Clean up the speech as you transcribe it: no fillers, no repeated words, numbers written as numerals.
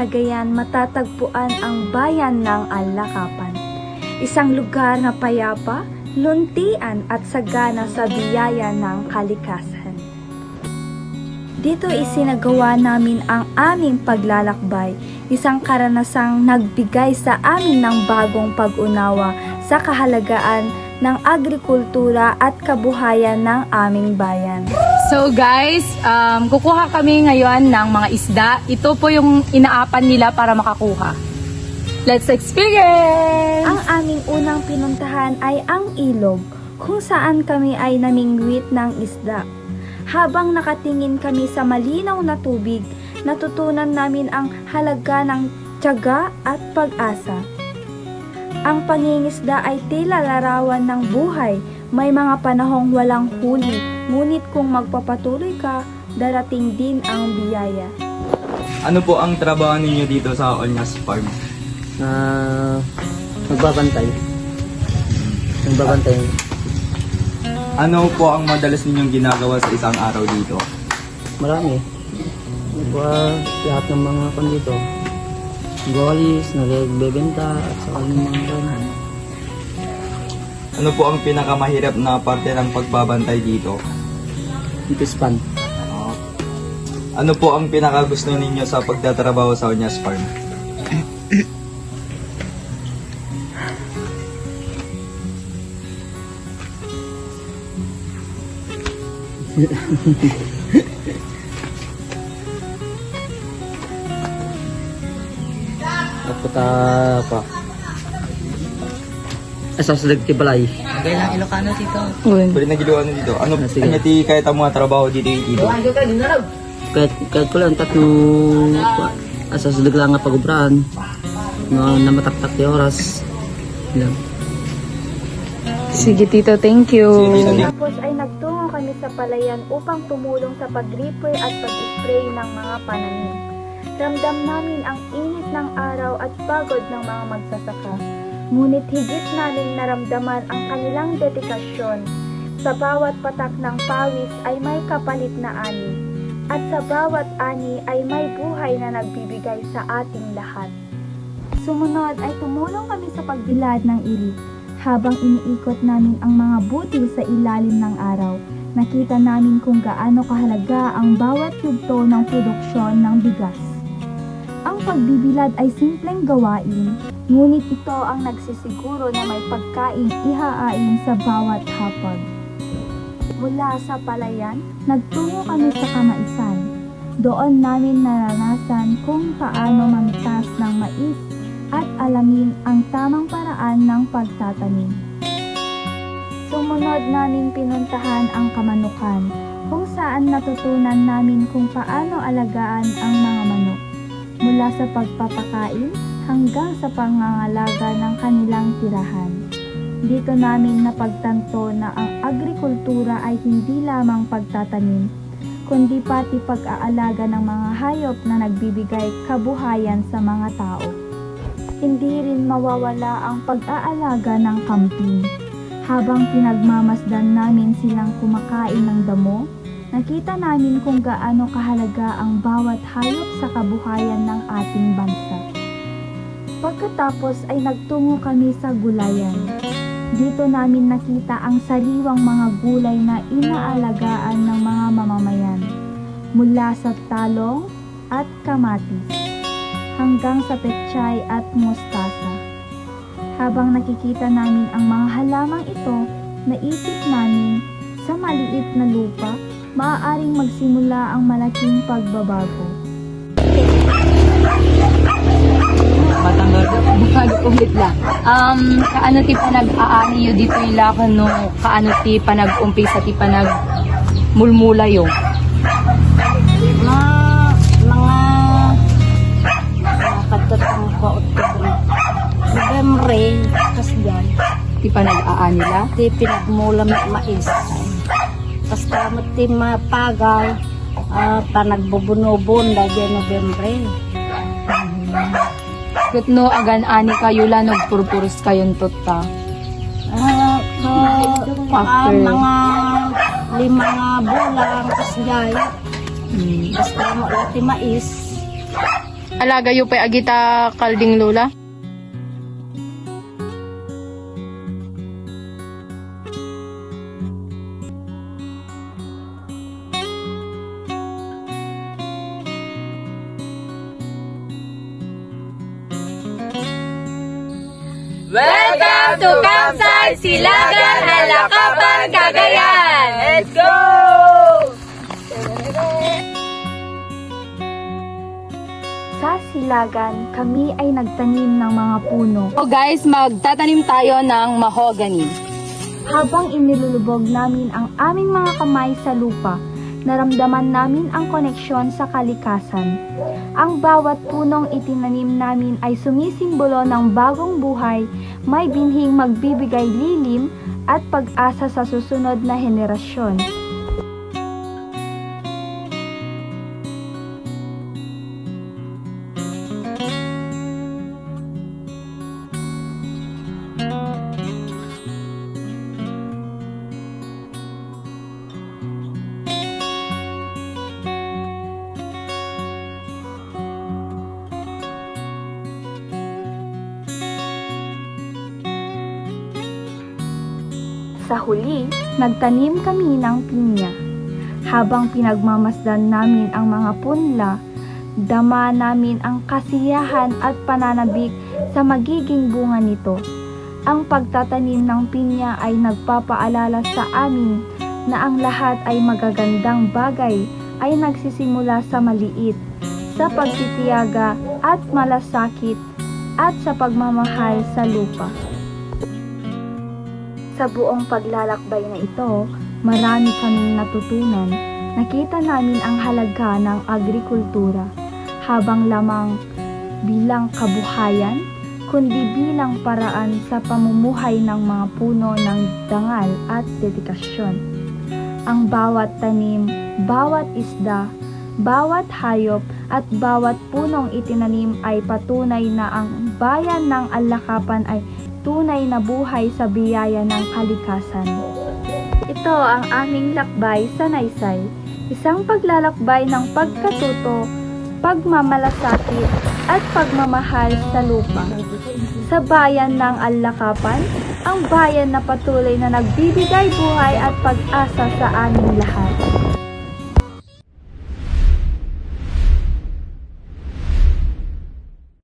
Cagayan matatagpuan ang bayan ng Alakapan. Isang lugar na payapa, luntian at sagana sa biyaya ng kalikasan. Dito isinagawa namin ang aming paglalakbay, isang karanasang nagbigay sa amin ng bagong pag-unawa sa kahalagaan ng agrikultura at kabuhayan ng aming bayan. So guys, kukuha kami ngayon ng mga isda. Ito po yung inaapan nila para makakuha. Let's experience! Ang aming unang pinuntahan ay ang ilog, kung saan kami ay namingwit ng isda. Habang nakatingin kami sa malinaw na tubig, natutunan namin ang halaga ng tiyaga at pag-asa. Ang pangingisda ay tila larawan ng buhay. May mga panahong walang huli, ngunit kung magpapatuloy ka, darating din ang biyaya. Ano po ang trabaho ninyo dito sa Onyas Farm? Magbabantay. Magbabantay. Ano po ang madalas ninyong ginagawa sa isang araw dito? Marami. Lahat ng mga dito. Goalies, nagbebenta at saka yung mga ganun. Ano po ang pinakamahirap na parte ng pagbabantay dito? Pispan. Ano po ang pinakagusto ninyo sa pagtatrabaho sa Onyas Farm? Ako pa. Asa sa balay. Kailang Ilocano dito. Pwede na giluan dito. Ano Sige. ti kahit ang mga trabaho dito? Kahit ko lang tatlong asa sa lang nga pagubrahan. Na mataktak yung oras. Lang. Sige tito, thank you. Sige, Tapos ay nagtungo kami sa palayan upang tumulong sa pag-reaper at pag-spray ng mga pananim. Ramdam namin ang init ng araw at pagod ng mga magsasaka. Ngunit higit namin naramdaman ang kanilang dedikasyon. Sa bawat patak ng pawis ay may kapalit na ani. At sa bawat ani ay may buhay na nagbibigay sa ating lahat. Sumunod ay tumulong kami sa pagbilad ng irik. Habang iniikot namin ang mga butil sa ilalim ng araw, nakita namin kung gaano kahalaga ang bawat yugto ng produksyon ng bigas. Ang pagbibilad ay simpleng gawain, ngunit ito ang nagsisiguro na may pagkain ihahain sa bawat hapag. Mula sa palayan, nagtungo kami sa kamaisan. Doon namin naranasan kung paano mamitas ng mais at alamin ang tamang paraan ng pagtatanim. Sumunod namin pinuntahan ang Kamanukan, kung saan natutunan namin kung paano alagaan ang mga manok, mula sa pagpapakain hanggang sa pangangalaga ng kanilang tirahan. Dito namin napagtanto na ang agrikultura ay hindi lamang pagtatanim, kundi pati pag-aalaga ng mga hayop na nagbibigay kabuhayan sa mga tao. Hindi rin mawawala ang pag-aalaga ng kambing. Habang pinagmamasdan namin silang kumakain ng damo, nakita namin kung gaano kahalaga ang bawat hayop sa kabuhayan ng ating bansa. Pagkatapos ay nagtungo kami sa gulayan. Dito namin nakita ang sariwang mga gulay na inaalagaan ng mga mamamayan, mula sa talong at kamatis hanggang sa pechay at mustasa. Habang nakikita namin ang mga halamang ito, naisip namin sa maliit na lupa, maaaring magsimula ang malaking pagbabago. Ulit lang. Kaano ti panag-aani yun dito yung lakon no? Kaano ti panag-umpisa ti panag-mulmula yun? Pagkatang ko Oktubre. November, kasi yan. Ti panag-aani la? Di pinagmula mais. Basta mati mapagay. Panagbubunobon dahil November. Kat no, agan ani kayo la, nagpurpuros kayon tota. After. Mga 5 nga bulan kasi yan. Basta mo lati mais. Alaga yu pa agita kalding lula. Welcome to Campsite Silagan, Alakapan, Cagayan! Let's go! Sa Silagan, kami ay nagtanim ng mga puno. So guys, magtatanim tayo ng mahogany. Habang inilulubog namin ang aming mga kamay sa lupa, naramdaman namin ang koneksyon sa kalikasan. Ang bawat punong itinanim namin ay sumisimbolo ng bagong buhay, may binhing magbibigay lilim at pag-asa sa susunod na henerasyon. Sa huli, nagtanim kami ng pinya. Habang pinagmamasdan namin ang mga punla, dama namin ang kasiyahan at pananabik sa magiging bunga nito. Ang pagtatanim ng pinya ay nagpapaalala sa amin na ang lahat ay magagandang bagay ay nagsisimula sa maliit, sa pagtitiyaga at malasakit at sa pagmamahal sa lupa. Sa buong paglalakbay na ito, marami kaming natutunan. Nakita namin ang halaga ng agrikultura, habang lamang bilang kabuhayan, kundi bilang paraan sa pamumuhay ng mga puno ng dangal at dedikasyon. Ang bawat tanim, bawat isda, bawat hayop at bawat punong itinanim ay patunay na ang bayan ng Alakapan ay tunay na buhay sa biyaya ng kalikasan. Ito ang aming lakbay sa Naysay, isang paglalakbay ng pagkatuto, pagmamalasakit at pagmamahal sa lupa. Sa bayan ng Alakapan, ang bayan na patuloy na nagbibigay buhay at pag-asa sa aming lahat.